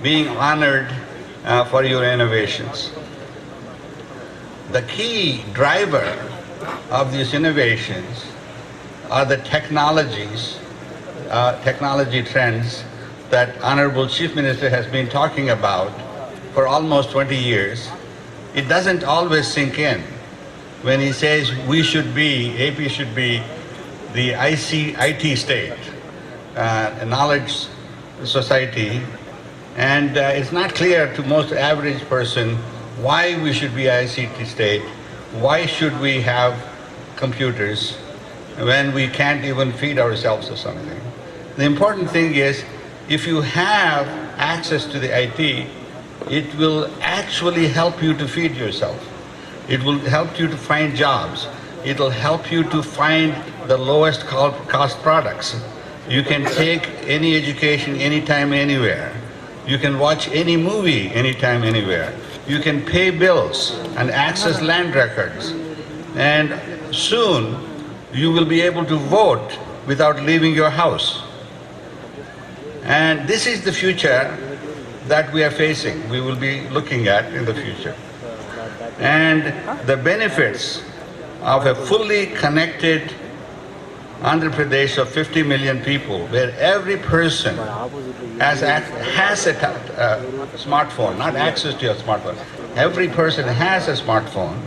being honored for your innovations. The key driver of these innovations are the technology trends that Honorable Chief Minister has been talking about for almost 20 years. It doesn't always sink in when he says AP should be the IT state, a knowledge society, and it's not clear to most average person why we should be ICT state, why should we have computers when we can't even feed ourselves or something. The important thing is, if you have access to the IT, it will actually help you to feed yourself. It will help you to find jobs. It will help you to find the lowest cost products. You can take any education anytime, anywhere. You can watch any movie anytime, anywhere. You can pay bills and access land records. And soon, you will be able to vote without leaving your house. And this is the future that we are facing, we will be looking at in the future. And the benefits of a fully connected Andhra Pradesh of 50 million people, where every person has a smartphone, not access to a smartphone. Every person has a smartphone,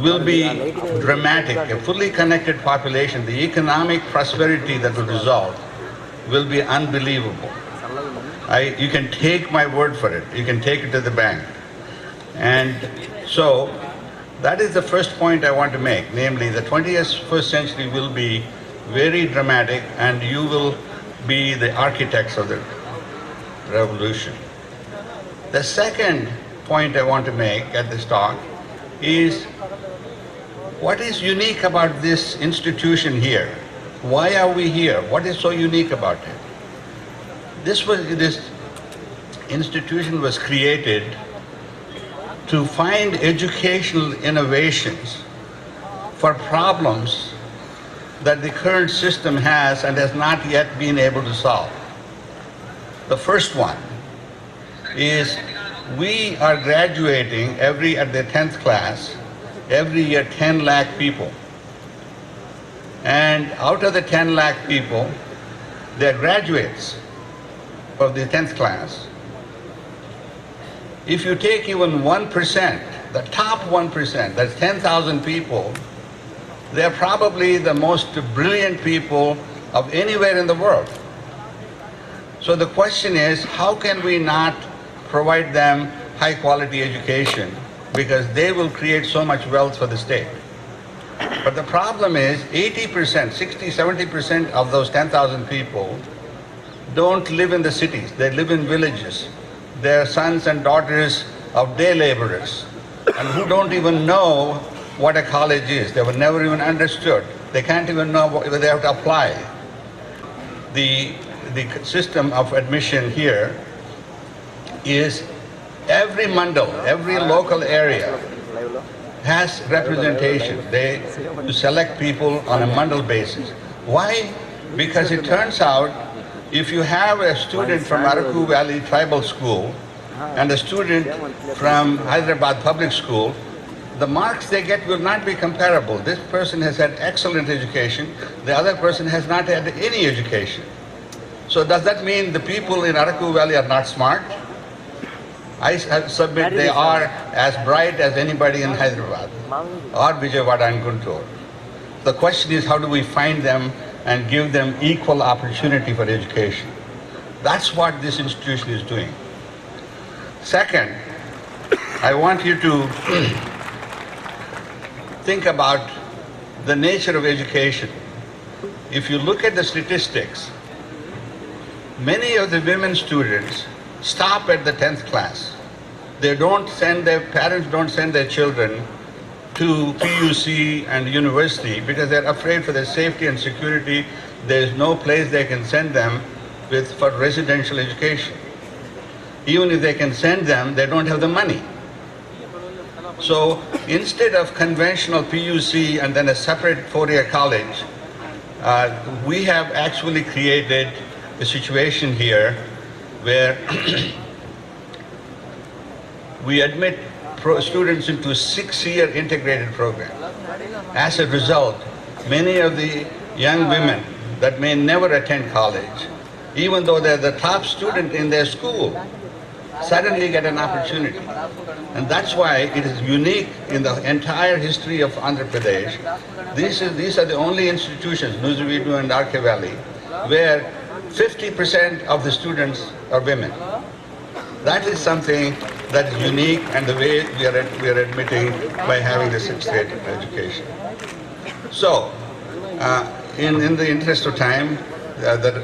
will be dramatic. A fully connected population, the economic prosperity that will result will be unbelievable. You can take my word for it. You can take it to the bank. And so, that is the first point I want to make, namely the 21st century will be very dramatic and you will be the architects of the revolution. The second point I want to make at this talk is what is unique about this institution here? Why are we here? What is so unique about it? This institution was created to find educational innovations for problems that the current system has and has not yet been able to solve. The first one is we are graduating at the 10th class, every year 10 lakh people. And out of the 10 lakh people, they're graduates of the 10th class. If you take even 1%, the top 1%, that's 10,000 people, they're probably the most brilliant people of anywhere in the world. So the question is, how can we not provide them high quality education? Because they will create so much wealth for the state. But the problem is 80%, 60, 70% of those 10,000 people don't live in the cities, they live in villages. They're sons and daughters of day laborers and who don't even know what a college is. They were never even understood. They can't even know whether they have to apply. The system of admission here is every mandal, every local area has representation. They select people on a mandal basis. Why? Because it turns out if you have a student from Araku Valley Tribal School and a student from Hyderabad Public School, the marks they get will not be comparable. This person has had excellent education, the other person has not had any education. So does that mean the people in Araku Valley are not smart? I submit they are as bright as anybody in Hyderabad or Vijayawada and Guntur. The question is, how do we find them and give them equal opportunity for education? That's what this institution is doing. Second, I want you to think about the nature of education. If you look at the statistics, many of the women students stop at the 10th class. Their parents don't send their children to PUC and university because they're afraid for their safety and security. There's no place they can send them for residential education. Even if they can send them, they don't have the money. So instead of conventional PUC and then a separate four-year college, we have actually created a situation here where we admit students into a 6-year integrated program. As a result, many of the young women that may never attend college, even though they're the top student in their school, suddenly get an opportunity. And that's why it is unique in the entire history of Andhra Pradesh. These are the only institutions, Nuzuvedu and RK Valley, where 50% of the students are women. That is something that is unique, and the way we are admitting by having the 6th grade education. So, in the interest of time,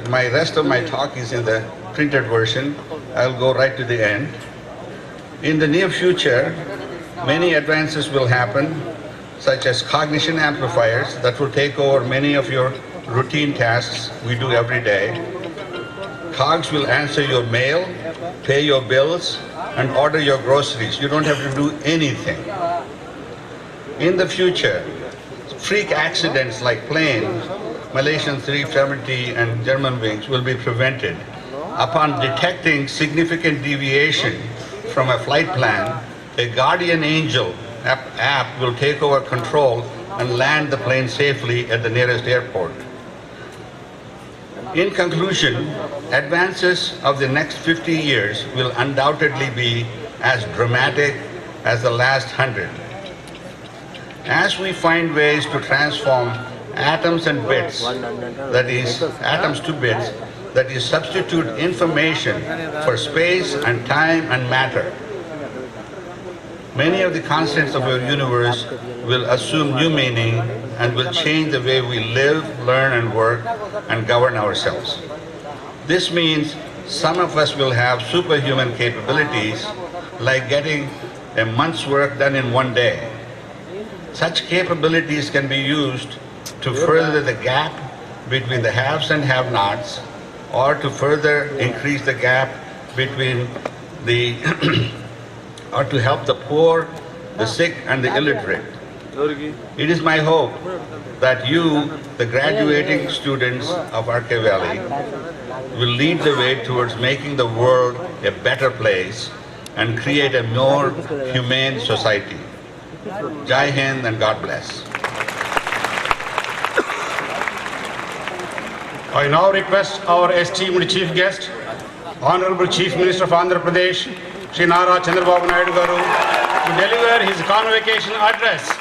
my rest of my talk is in the printed version. I'll go right to the end. In the near future, many advances will happen, such as cognition amplifiers that will take over many of your routine tasks we do every day. Cogs will answer your mail, pay your bills, and order your groceries. You don't have to do anything. In the future, freak accidents like planes, Malaysian 370 and Germanwings will be prevented. Upon detecting significant deviation from a flight plan, a guardian angel app will take over control and land the plane safely at the nearest airport. In conclusion, advances of the next 50 years will undoubtedly be as dramatic as the last 100. As we find ways to transform atoms and bits, that is, atoms to bits, that is, substitute information for space and time and matter, many of the constants of our universe will assume new meaning and will change the way we live, learn, and work, and govern ourselves. This means some of us will have superhuman capabilities, like getting a month's work done in one day. Such capabilities can be used to further the gap between the haves and have-nots, or to further increase the gap between the or to help the poor, the sick, and the illiterate. It is my hope that you, the graduating students of RK Valley, will lead the way towards making the world a better place and create a more humane society. Jai Hind and God bless. I now request our esteemed Chief Guest, Honorable Chief Minister of Andhra Pradesh, Shri Nara Chandrababu Naidu Garu, to deliver his convocation address.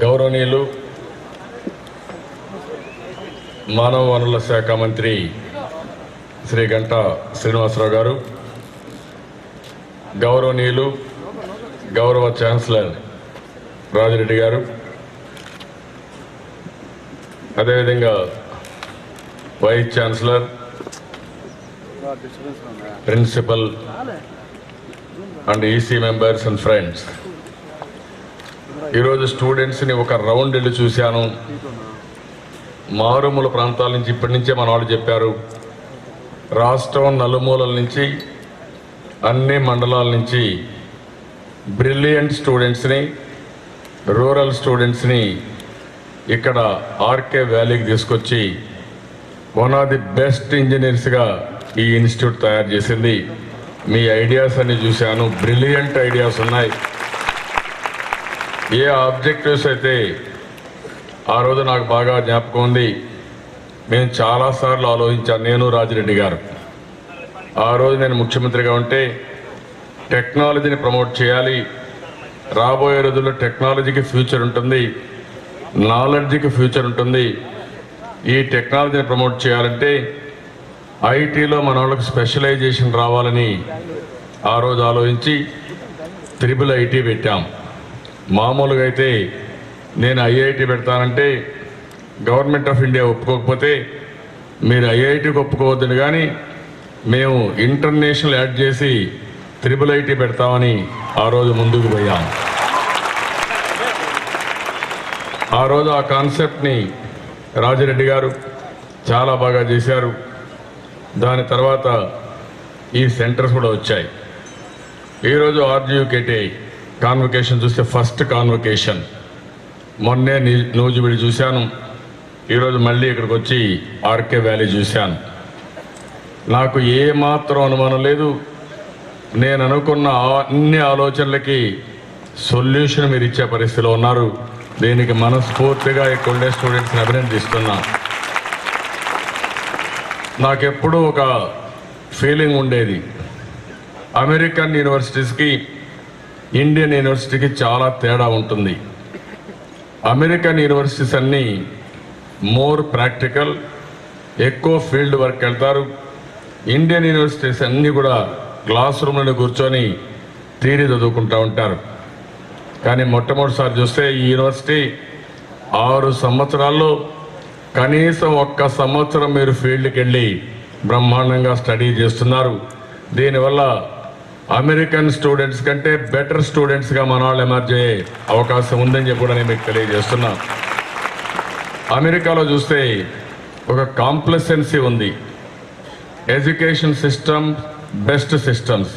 గౌరవనీయులు మానవ వనరుల శాఖ మంత్రి శ్రీ గంటా శ్రీనివాసరావు గారు, గౌరవనీయులు గౌరవ chancellor Rajireddy garu, అదేవిధంగా vice chancellor, principal and EC members and friends, ఈరోజు స్టూడెంట్స్ని ఒక రౌండ్ వెళ్ళి చూశాను. మారుమూల ప్రాంతాల నుంచి ఇప్పటి నుంచే మన వాళ్ళు చెప్పారు, రాష్ట్రం నలుమూలల నుంచి అన్ని మండలాల నుంచి బ్రిలియంట్ స్టూడెంట్స్ని, రూరల్ స్టూడెంట్స్ని ఇక్కడ ఆర్కే వ్యాలీకి తీసుకొచ్చి వన్ ఆఫ్ ది బెస్ట్ ఇంజనీర్స్గా ఈ ఇన్స్టిట్యూట్ తయారు చేసింది. మీ ఐడియాస్ అన్ని చూశాను, బ్రిలియంట్ ఐడియాస్ ఉన్నాయి. ఏ ఆబ్జెక్టివ్స్ అయితే ఆ రోజు నాకు బాగా జ్ఞాపకం ఉంది. మేము చాలాసార్లు ఆలోచించాను, నేను రాజిరెడ్డి గారు. ఆ రోజు నేను ముఖ్యమంత్రిగా ఉంటే టెక్నాలజీని ప్రమోట్ చేయాలి, రాబోయే రోజుల్లో టెక్నాలజీకి ఫ్యూచర్ ఉంటుంది, నాలెడ్జ్కి ఫ్యూచర్ ఉంటుంది. ఈ టెక్నాలజీని ప్రమోట్ చేయాలంటే ఐటీలో మన వాళ్ళకి స్పెషలైజేషన్ రావాలని ఆ రోజు ఆలోచించి IIIT పెట్టాం. మామూలుగా అయితే నేను IIT పెడతానంటే గవర్నమెంట్ ఆఫ్ ఇండియా ఒప్పుకోకపోతే మీరు IITకి ఒప్పుకోవద్దని, కానీ మేము ఇంటర్నేషనల్ యాడ్ చేసి IIIT పెడతామని ఆ రోజు ముందుకు పోయాం. ఆ రోజు ఆ కాన్సెప్ట్ని రాజిరెడ్డి గారు చాలా బాగా చేశారు. దాని తర్వాత ఈ సెంటర్స్ కూడా వచ్చాయి. ఈరోజు ఆర్జీయూకేటీ కాన్వకేషన్ చూస్తే ఫస్ట్ కాన్వకేషన్. మొన్నే నూజివీడు చూశాను, ఈరోజు మళ్ళీ ఇక్కడికి వచ్చి ఆర్కే వ్యాలీ చూశాను. నాకు ఏమాత్రం అనుమానం లేదు, నేను అనుకున్న అన్ని ఆలోచనలకి సొల్యూషన్ మీరు ఇచ్చే పరిస్థితిలో ఉన్నారు. దీనికి మనస్ఫూర్తిగా ఇక్కడ ఉండే స్టూడెంట్స్ని అభినందిస్తున్నా. నాకెప్పుడూ ఒక ఫీలింగ్ ఉండేది, అమెరికన్ యూనివర్సిటీస్కి ఇండియన్ యూనివర్సిటీకి చాలా తేడా ఉంటుంది. అమెరికన్ యూనివర్సిటీస్ అన్నీ మోర్ ప్రాక్టికల్, ఎక్కువ ఫీల్డ్ వర్క్ వెళ్తారు. ఇండియన్ యూనివర్సిటీస్ అన్నీ కూడా క్లాస్ రూమ్లో కూర్చొని థియరీ చదువుకుంటూ ఉంటారు. కానీ మొట్టమొదటిసారి చూస్తే ఈ యూనివర్సిటీ 6 సంవత్సరాల్లో కనీసం 1 సంవత్సరం మీరు ఫీల్డ్కి వెళ్ళి బ్రహ్మాండంగా స్టడీ చేస్తున్నారు. దీనివల్ల అమెరికన్ స్టూడెంట్స్ కంటే బెటర్ స్టూడెంట్స్గా మన వాళ్ళు ఎమర్జ్ అయ్యే అవకాశం ఉందని చెప్పి కూడా నేను మీకు తెలియజేస్తున్నా. అమెరికాలో చూస్తే ఒక కాంప్లసెన్సీ ఉంది, ఎడ్యుకేషన్ సిస్టమ్ బెస్ట్ సిస్టమ్స్,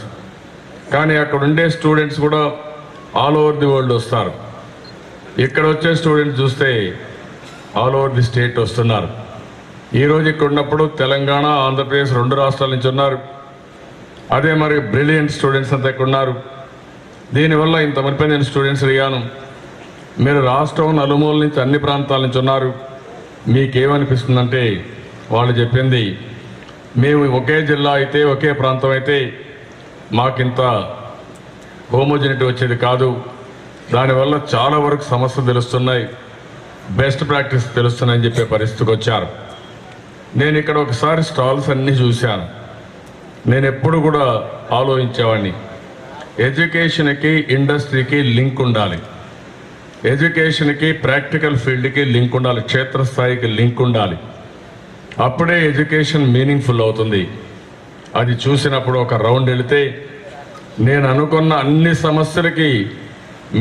కానీ అక్కడ ఉండే స్టూడెంట్స్ కూడా ఆల్ ఓవర్ ది వరల్డ్ వస్తారు. ఇక్కడ వచ్చే స్టూడెంట్స్ చూస్తే ఆల్ ఓవర్ ది స్టేట్ వస్తున్నారు. ఈరోజు ఇక్కడ ఉన్నప్పుడు తెలంగాణ, ఆంధ్రప్రదేశ్ 2 రాష్ట్రాల నుంచి ఉన్నారు. అదే మరి బ్రిలియంట్ స్టూడెంట్స్ అంతా ఇక్కడ ఉన్నారు. దీనివల్ల ఇంతమంది నేను స్టూడెంట్స్ అడిగాను, మీరు రాష్ట్రం నలుమూల నుంచి అన్ని ప్రాంతాల నుంచి ఉన్నారు, మీకేమనిపిస్తుందంటే వాళ్ళు చెప్పింది, మేము ఒకే జిల్లా అయితే ఒకే ప్రాంతం అయితే మాకింత హోమోజినిటీ వచ్చేది కాదు, దానివల్ల చాలా వరకు సమస్యలు తెలుస్తున్నాయి, బెస్ట్ ప్రాక్టీస్ తెలుస్తున్నాయని చెప్పే పరిస్థితికి వచ్చారు. నేను ఇక్కడ ఒకసారి స్టాల్స్ అన్నీ చూశాను. నేను ఎప్పుడు కూడా ఆలోచించేవాడిని, ఎడ్యుకేషన్కి ఇండస్ట్రీకి లింక్ ఉండాలి, ఎడ్యుకేషన్కి ప్రాక్టికల్ ఫీల్డ్కి లింక్ ఉండాలి, క్షేత్రస్థాయికి లింక్ ఉండాలి. అప్పుడే ఎడ్యుకేషన్ మీనింగ్ఫుల్ అవుతుంది. అది చూసినప్పుడు ఒక రౌండ్ వెళితే నేను అనుకున్న అన్ని సమస్యలకి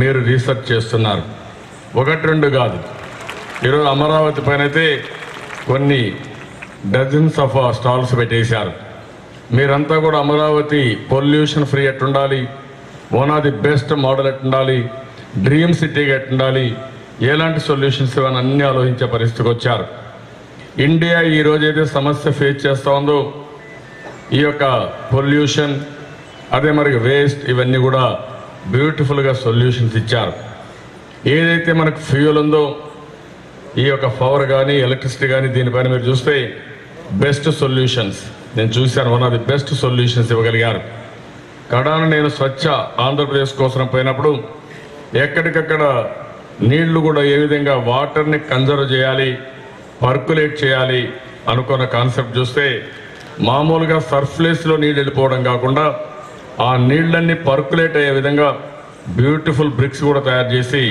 మీరు రీసెర్చ్ చేస్తున్నారు, 1-2 కాదు. ఈరోజు అమరావతి పైన అయితే కొన్ని డజన్స్ ఆఫ్ స్టాల్స్ పెట్టేశారు. మీరంతా కూడా అమరావతి పొల్యూషన్ ఫ్రీ ఎట్టుండాలి, one of the best model ఎట్టుండాలి, డ్రీమ్ సిటీగా ఎట్టుండాలి, ఎలాంటి సొల్యూషన్స్ ఇవన్నీ అన్నీ ఆలోచించే పరిస్థితికి వచ్చారు. ఇండియా ఈరోజు అయితే సమస్య ఫేస్ చేస్తూ ఉందో ఈ యొక్క పొల్యూషన్, అదే మరి వేస్ట్, ఇవన్నీ కూడా బ్యూటిఫుల్గా సొల్యూషన్స్ ఇచ్చారు. ఏదైతే మనకు ఫ్యూయల్ ఉందో ఈ యొక్క పవర్ కానీ ఎలక్ట్రిసిటీ కానీ దీనిపైన మీరు చూస్తే బెస్ట్ సొల్యూషన్స్ నేను చూశాను, one of the best solutions ఇవ్వగలిగారు. కడాన నేను స్వచ్ఛ ఆంధ్రప్రదేశ్ కోసం పోయినప్పుడు ఎక్కడికక్కడ నీళ్లు కూడా ఏ విధంగా వాటర్ని కన్జర్వ్ చేయాలి, పర్కులేట్ చేయాలి అనుకున్న కాన్సెప్ట్ చూస్తే మామూలుగా సర్ఫ్లేస్లో నీళ్ళు వెళ్ళిపోవడం కాకుండా ఆ నీళ్ళన్నీ పర్కులేట్ అయ్యే విధంగా బ్యూటిఫుల్ బ్రిక్స్ కూడా తయారు చేసి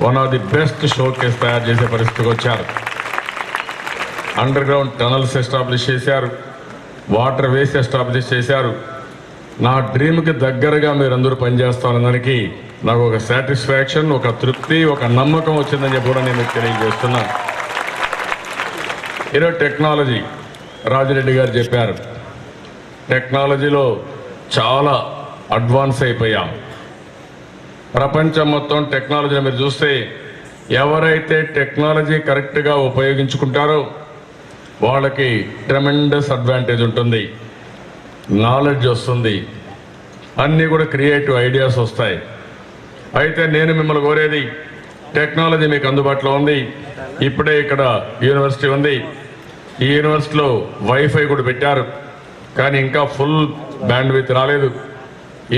one of the best show case తయారు చేసే పరిస్థితికి వచ్చారు. అండర్ గ్రౌండ్ టనల్స్ ఎస్టాబ్లిష్ చేశారు, వాటర్ వేస్ ఎస్టాబ్లిష్ చేశారు. నా డ్రీమ్కి దగ్గరగా మీరందరూ పనిచేస్తారన్న దానికి నాకు ఒక సాటిస్ఫాక్షన్, ఒక తృప్తి, ఒక నమ్మకం వచ్చిందని చెప్పి కూడా నేను మీకు తెలియజేస్తున్నాను. ఈరోజు టెక్నాలజీ రాజిరెడ్డి గారు చెప్పారు, టెక్నాలజీలో చాలా అడ్వాన్స్ అయిపోయాం. ప్రపంచం మొత్తం టెక్నాలజీని మీరు చూస్తే ఎవరైతే టెక్నాలజీ కరెక్ట్గా ఉపయోగించుకుంటారో వాళ్ళకి ట్రెమెండస్ అడ్వాంటేజ్ ఉంటుంది, నాలెడ్జ్ వస్తుంది, అన్నీ కూడా క్రియేటివ్ ఐడియాస్ వస్తాయి. అయితే నేను మిమ్మల్ని కోరేది, టెక్నాలజీ మీకు అందుబాటులో ఉంది, ఇప్పుడే ఇక్కడ యూనివర్సిటీ ఉంది, ఈ యూనివర్సిటీలో వైఫై కూడా పెట్టారు, కానీ ఇంకా ఫుల్ బ్యాండ్ విత్ రాలేదు.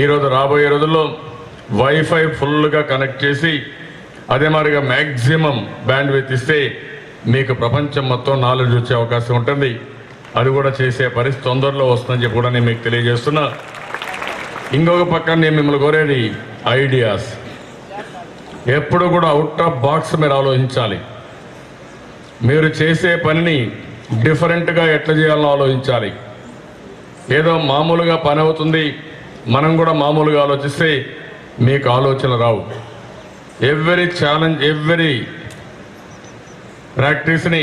ఈరోజు రాబోయే రోజుల్లో వైఫై ఫుల్గా కనెక్ట్ చేసి అదే మాదిరిగా మ్యాక్సిమం బ్యాండ్ విత్ ఇస్తే మీకు ప్రపంచం మొత్తం నాలెడ్జ్ వచ్చే అవకాశం ఉంటుంది. అది కూడా చేసే పరిస్థితి తొందరలో వస్తుందని చెప్పి కూడా నేను మీకు తెలియజేస్తున్నా. ఇంకొక పక్కన నేను మిమ్మల్ని కోరేది ఐడియాస్. ఎప్పుడు కూడా అవుట్ ఆఫ్ బాక్స్ మీరు ఆలోచించాలి. మీరు చేసే పనిని డిఫరెంట్గా ఎట్లా చేయాలో ఆలోచించాలి. ఏదో మామూలుగా పని అవుతుంది, మనం కూడా మామూలుగా ఆలోచిస్తే మీకు ఆలోచన రావు. ఎవ్రీ ఛాలెంజ్, ఎవ్రీ ప్రాక్టీస్ని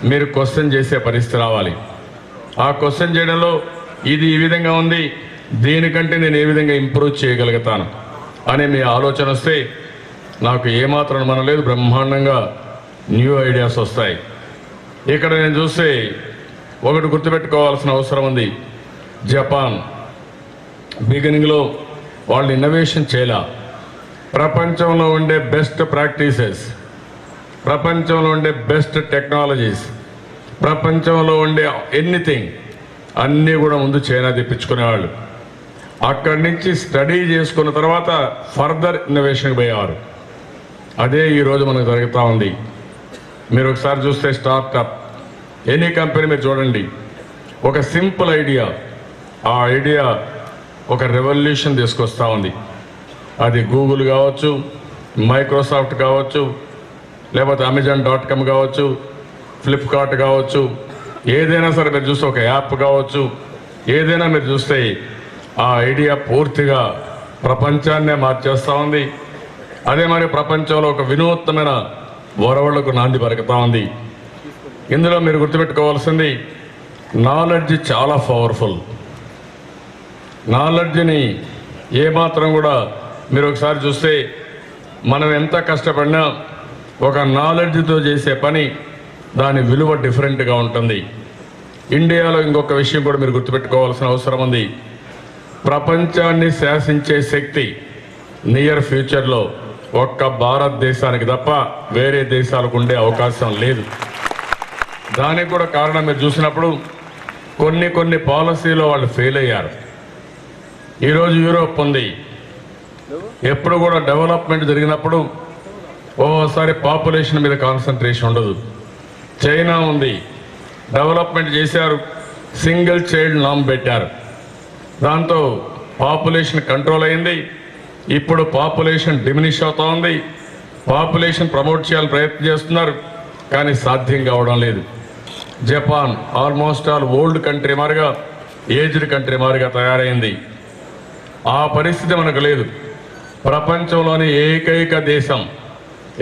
మీరు క్వశ్చన్ చేసే పరిస్థితి రావాలి. ఆ క్వశ్చన్ చేయడంలో ఇది ఈ విధంగా ఉంది, దీనికంటే నేను ఏ విధంగా ఇంప్రూవ్ చేయగలుగుతాను అనే మీ ఆలోచన వస్తే నాకు ఏమాత్రం అనుమానం లేదు, బ్రహ్మాండంగా న్యూ ఐడియాస్ వస్తాయి. ఇక్కడ నేను చూస్తే ఒకటి గుర్తుపెట్టుకోవాల్సిన అవసరం ఉంది. జపాన్ బిగినింగ్లో వాళ్ళు ఇన్నోవేషన్ చేయాల. ప్రపంచంలో ఉండే బెస్ట్ ప్రాక్టీసెస్, ప్రపంచంలో ఉండే బెస్ట్ టెక్నాలజీస్, ప్రపంచంలో ఉండే ఎనీథింగ్ అన్నీ కూడా ముందు చైనా తెప్పించుకునేవాళ్ళు. అక్కడి నుంచి స్టడీ చేసుకున్న తర్వాత ఫర్దర్ ఇన్నోవేషన్కి పోయేవారు. అదే ఈరోజు మనకు జరుగుతూ ఉంది. మీరు ఒకసారి చూస్తే స్టార్టప్ ఎనీ కంపెనీ మీరు చూడండి, ఒక సింపుల్ ఐడియా, ఆ ఐడియా ఒక రెవల్యూషన్ తీసుకొస్తూ ఉంది. అది గూగుల్ కావచ్చు, మైక్రోసాఫ్ట్ కావచ్చు, లేకపోతే Amazon.com కావచ్చు, ఫ్లిప్కార్ట్ కావచ్చు, ఏదైనా సరే మీరు చూస్తే ఒక యాప్ కావచ్చు, ఏదైనా మీరు చూస్తే ఆ ఐడియా పూర్తిగా ప్రపంచాన్నే మార్చేస్తూ ఉంది. అదే మరి ప్రపంచంలో ఒక వినూత్నమైన వరవళ్లకు నాంది పలుకుతూ ఉంది. ఇందులో మీరు గుర్తుపెట్టుకోవాల్సింది నాలెడ్జ్ చాలా పవర్ఫుల్. నాలెడ్జ్ని ఏమాత్రం కూడా మీరు ఒకసారి చూస్తే మనం ఎంత కష్టపడినా ఒక నాలెడ్జ్తో చేసే పని దాని విలువ డిఫరెంట్గా ఉంటుంది. ఇండియాలో ఇంకొక విషయం కూడా మీరు గుర్తుపెట్టుకోవాల్సిన అవసరం ఉంది. ప్రపంచాన్ని శాసించే శక్తి నియర్ ఫ్యూచర్లో ఒక్క భారతదేశానికి తప్ప వేరే దేశాలకు ఉండే అవకాశం లేదు. దానికి కూడా కారణం మీరు చూసినప్పుడు కొన్ని పాలసీలో వాళ్ళు ఫెయిల్ అయ్యారు. ఈరోజు యూరోప్ ఉంది. ఎప్పుడు కూడా డెవలప్మెంట్ జరిగినప్పుడు ఓసారి పాపులేషన్ మీద కాన్సన్ట్రేషన్ ఉండదు. చైనా ఉంది, డెవలప్మెంట్ చేశారు, సింగిల్ చైల్డ్ నామ్ పెట్టారు. దాంతో పాపులేషన్ కంట్రోల్ అయింది. ఇప్పుడు పాపులేషన్ డిమినిష్ అవుతూ ఉంది. పాపులేషన్ ప్రమోట్ చేయాలని ప్రయత్నం చేస్తున్నారు, కానీ సాధ్యం కావడం లేదు. Japan almost all old country మారిగా, ఏజ్డ్ కంట్రీ మారిగా తయారైంది. ఆ పరిస్థితి మనకు లేదు. ప్రపంచంలోని ఏకైక దేశం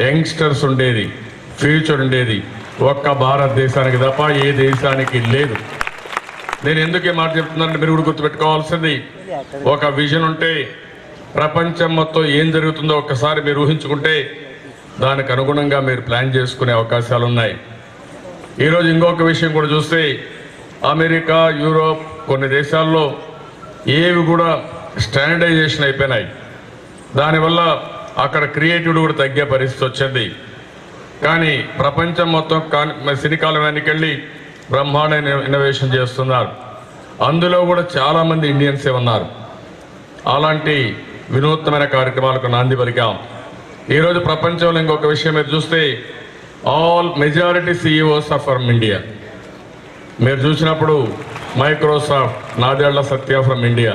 యంగ్స్టర్స్ ఉండేది, ఫ్యూచర్ ఉండేది ఒక్క భారతదేశానికి తప్ప ఏ దేశానికి లేదు. నేను ఎందుకు ఈ మాట చెప్తున్నానంటే మీరు కూడా గుర్తుపెట్టుకోవాల్సింది, ఒక విజన్ ఉంటే ప్రపంచం మొత్తం ఏం జరుగుతుందో ఒక్కసారి మీరు ఊహించుకుంటే దానికి అనుగుణంగా మీరు ప్లాన్ చేసుకునే అవకాశాలు ఉన్నాయి. ఈరోజు ఇంకొక విషయం కూడా చూస్తే అమెరికా, యూరోప్ కొన్ని దేశాల్లో ఏవి కూడా స్టాండర్డైజేషన్ అయిపోయినాయి. దానివల్ల అక్కడ క్రియేటివిటీ కూడా తగ్గే పరిస్థితి వచ్చింది. కానీ ప్రపంచం మొత్తం సినికాలయానికి వెళ్ళి బ్రహ్మాండ ఇన్నోవేషన్ చేస్తున్నారు. అందులో కూడా చాలామంది ఇండియన్సే ఉన్నారు. అలాంటి వినూత్నమైన కార్యక్రమాలకు నాంది పలికాం. ఈరోజు ప్రపంచంలో ఇంకొక విషయం మీరు చూస్తే all majority CEOs are from India. మీరు చూసినప్పుడు Microsoft Nadella Satya from India,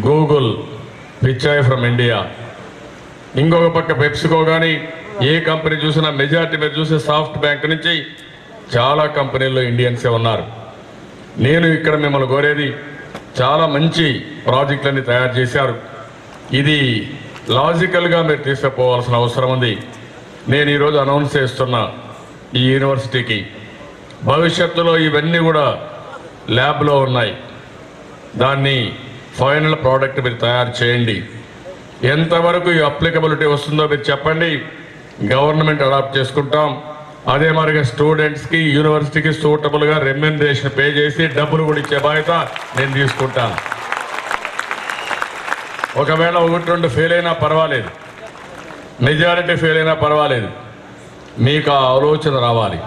Google Pichai from India, ఇంకొక పక్క పెప్సికో కానీ ఏ కంపెనీ చూసినా మెజారిటీ మీరు చూసే సాఫ్ట్ బ్యాంక్ నుంచి చాలా కంపెనీల్లో ఇండియన్సే ఉన్నారు. నేను ఇక్కడ మిమ్మల్ని కోరేది, చాలా మంచి ప్రాజెక్టులన్నీ తయారు చేశారు. ఇది లాజికల్గా మీరు తీసుకుపోవాల్సిన అవసరం ఉంది. నేను ఈరోజు అనౌన్స్ చేస్తున్నా ఈ యూనివర్సిటీకి భవిష్యత్తులో ఇవన్నీ కూడా ల్యాబ్లో ఉన్నాయి. దాన్ని ఫైనల్ ప్రోడక్ట్ మీరు తయారు చేయండి. ఎంతవరకు ఈ అప్లికబిలిటీ వస్తుందో మీరు చెప్పండి, గవర్నమెంట్ అడాప్ట్ చేసుకుంటాం. అదే మరిగా స్టూడెంట్స్కి యూనివర్సిటీకి సూటబుల్గా రెమ్యునరేషన్ పే చేసి డబ్బులు కూడా ఇచ్చే బాధ్యత నేను తీసుకుంటాను. ఒకవేళ 1-2 ఫెయిల్ అయినా పర్వాలేదు, మెజారిటీ ఫెయిల్ అయినా పర్వాలేదు, మీకు ఆ ఆలోచన రావాలి.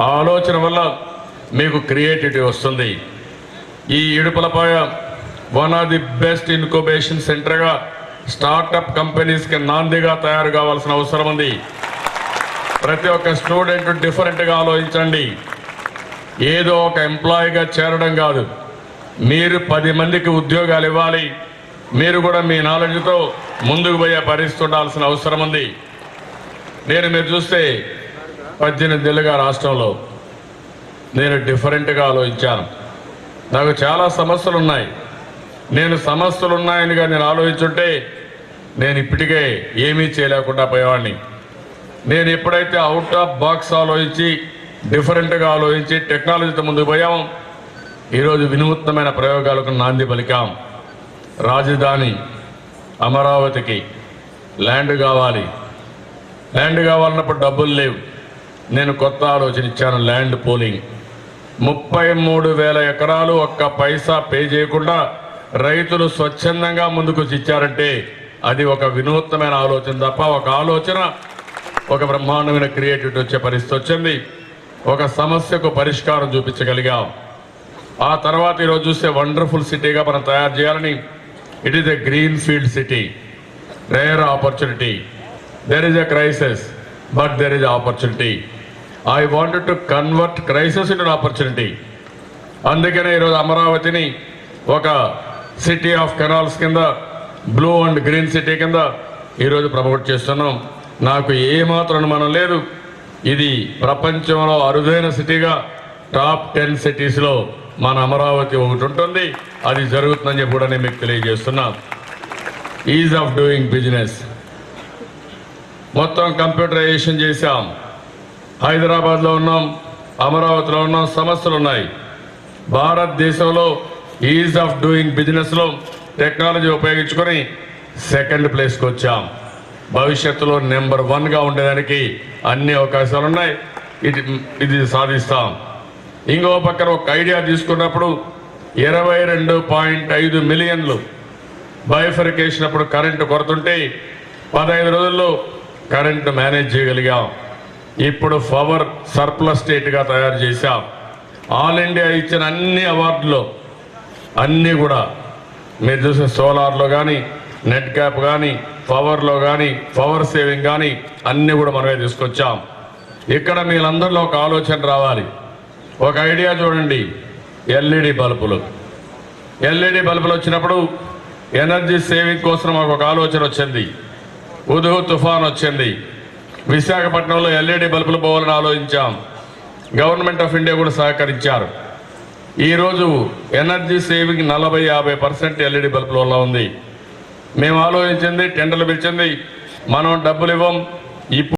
ఆ ఆలోచన వల్ల మీకు క్రియేటివిటీ వస్తుంది. ఈ Idupulapaya one of the best incubation సెంటర్గా స్టార్టప్ కంపెనీస్కి నాందిగా తయారు కావాల్సిన అవసరం ఉంది. ప్రతి ఒక్క స్టూడెంట్ డిఫరెంట్గా ఆలోచించండి. ఏదో ఒక ఎంప్లాయీగా చేరడం కాదు, మీరు 10 మందికి ఉద్యోగాలు ఇవ్వాలి. మీరు కూడా మీ నాలెడ్జ్తో ముందుకు పోయే పరిస్థితి ఉండాల్సిన అవసరం ఉంది. మీరు చూస్తే 18 ఏళ్ళుగా రాష్ట్రంలో నేను డిఫరెంట్గా ఆలోచించాను. నాకు చాలా సమస్యలు ఉన్నాయి. నేను సమస్యలు ఉన్నాయనిగా నేను ఆలోచించుంటే నేను ఇప్పటికే ఏమీ చేయలేకుండా పోయేవాడిని. నేను ఎప్పుడైతే అవుట్ ఆఫ్ బాక్స్ ఆలోచించి డిఫరెంట్గా ఆలోచించి టెక్నాలజీతో ముందుకు పోయాం, ఈరోజు వినూత్నమైన ప్రయోగాలకు నాంది పలికాం. రాజధాని అమరావతికి ల్యాండ్ కావాలి. ల్యాండ్ కావాలన్నప్పుడు డబ్బులు లేవు. నేను కొత్త ఆలోచన ఇచ్చాను, ల్యాండ్ పూలింగ్. 33,000 ఎకరాలు ఒక్క పైసా పే చేయకుండా రైతులు స్వచ్ఛందంగా ముందుకు ఇచ్చారంటే అది ఒక వినూత్నమైన ఆలోచన తప్ప ఒక ఆలోచన, ఒక బ్రహ్మాండమైన క్రియేటివిటీ వచ్చే పరిస్థితి వచ్చింది. ఒక సమస్యకు పరిష్కారం చూపించగలిగాం. ఆ తర్వాత ఈరోజు చూస్తే వండర్ఫుల్ సిటీగా మనం తయారు చేయాలని, it is a green field city, rare opportunity. There is a crisis but there is opportunity. I wanted to convert crisis into opportunity. అందుకనే ఈరోజు అమరావతిని ఒక సిటీ ఆఫ్ కెనాల్స్ కింద, బ్లూ అండ్ గ్రీన్ సిటీ కింద ఈరోజు ప్రమోట్ చేస్తున్నాం. నాకు ఏమాత్రం అనుమానం లేదు, ఇది ప్రపంచంలో అరుదైన సిటీగా టాప్ 10 సిటీస్లో మన అమరావతి ఒకటి ఉంటుంది. అది జరుగుతుందని చెప్పి కూడా నేను మీకు తెలియజేస్తున్నా. ఈజ్ ఆఫ్ డూయింగ్ బిజినెస్ మొత్తం కంప్యూటరైజేషన్ చేశాం. హైదరాబాద్లో ఉన్నాం, అమరావతిలో ఉన్నాం, సమస్యలు ఉన్నాయి. భారతదేశంలో ఈజ్ ఆఫ్ డూయింగ్ బిజినెస్లో టెక్నాలజీ ఉపయోగించుకొని సెకండ్ ప్లేస్కి వచ్చాం. భవిష్యత్తులో నెంబర్ 1గా ఉండేదానికి అన్ని అవకాశాలు ఉన్నాయి. ఇది సాధిస్తాం. ఇంకో పక్కన ఒక ఐడియా తీసుకున్నప్పుడు 22.5 మిలియన్లు బైఫర్కేషన్ అప్పుడు కరెంటు కొరతుంటే 15 రోజుల్లో కరెంటు మేనేజ్ చేయగలిగాం. ఇప్పుడు పవర్ సర్ప్లస్ స్టేట్గా తయారు చేశాం. ఆల్ ఇండియా ఇచ్చిన అన్ని అవార్డులో అన్నీ కూడా మీరు చూసే సోలార్లో కానీ, నెట్ క్యాప్ కానీ, పవర్లో కానీ, పవర్ సేవింగ్ కానీ అన్నీ కూడా మనమే తీసుకొచ్చాం. ఇక్కడ మీరందరిలో ఒక ఆలోచన రావాలి. ఒక ఐడియా చూడండి, ఎల్ఈడి బల్బులు. ఎల్ఈడి బల్బులు వచ్చినప్పుడు ఎనర్జీ సేవింగ్ కోసం మాకు ఒక ఆలోచన వచ్చింది. ఉదుహు తుఫాన్ వచ్చింది, విశాఖపట్నంలో ఎల్ఈడి బల్బులు పోవాలని ఆలోచించాం. గవర్నమెంట్ ఆఫ్ ఇండియా కూడా సహకరించారు. ఈరోజు ఎనర్జీ సేవింగ్ 40-50% ఎల్ఈడి బల్బుల వల్ల ఉంది. మేము ఆలోచించింది, టెండర్లు పిలిచింది, మనం డబ్బులు ఇవ్వం. ఇప్పుడు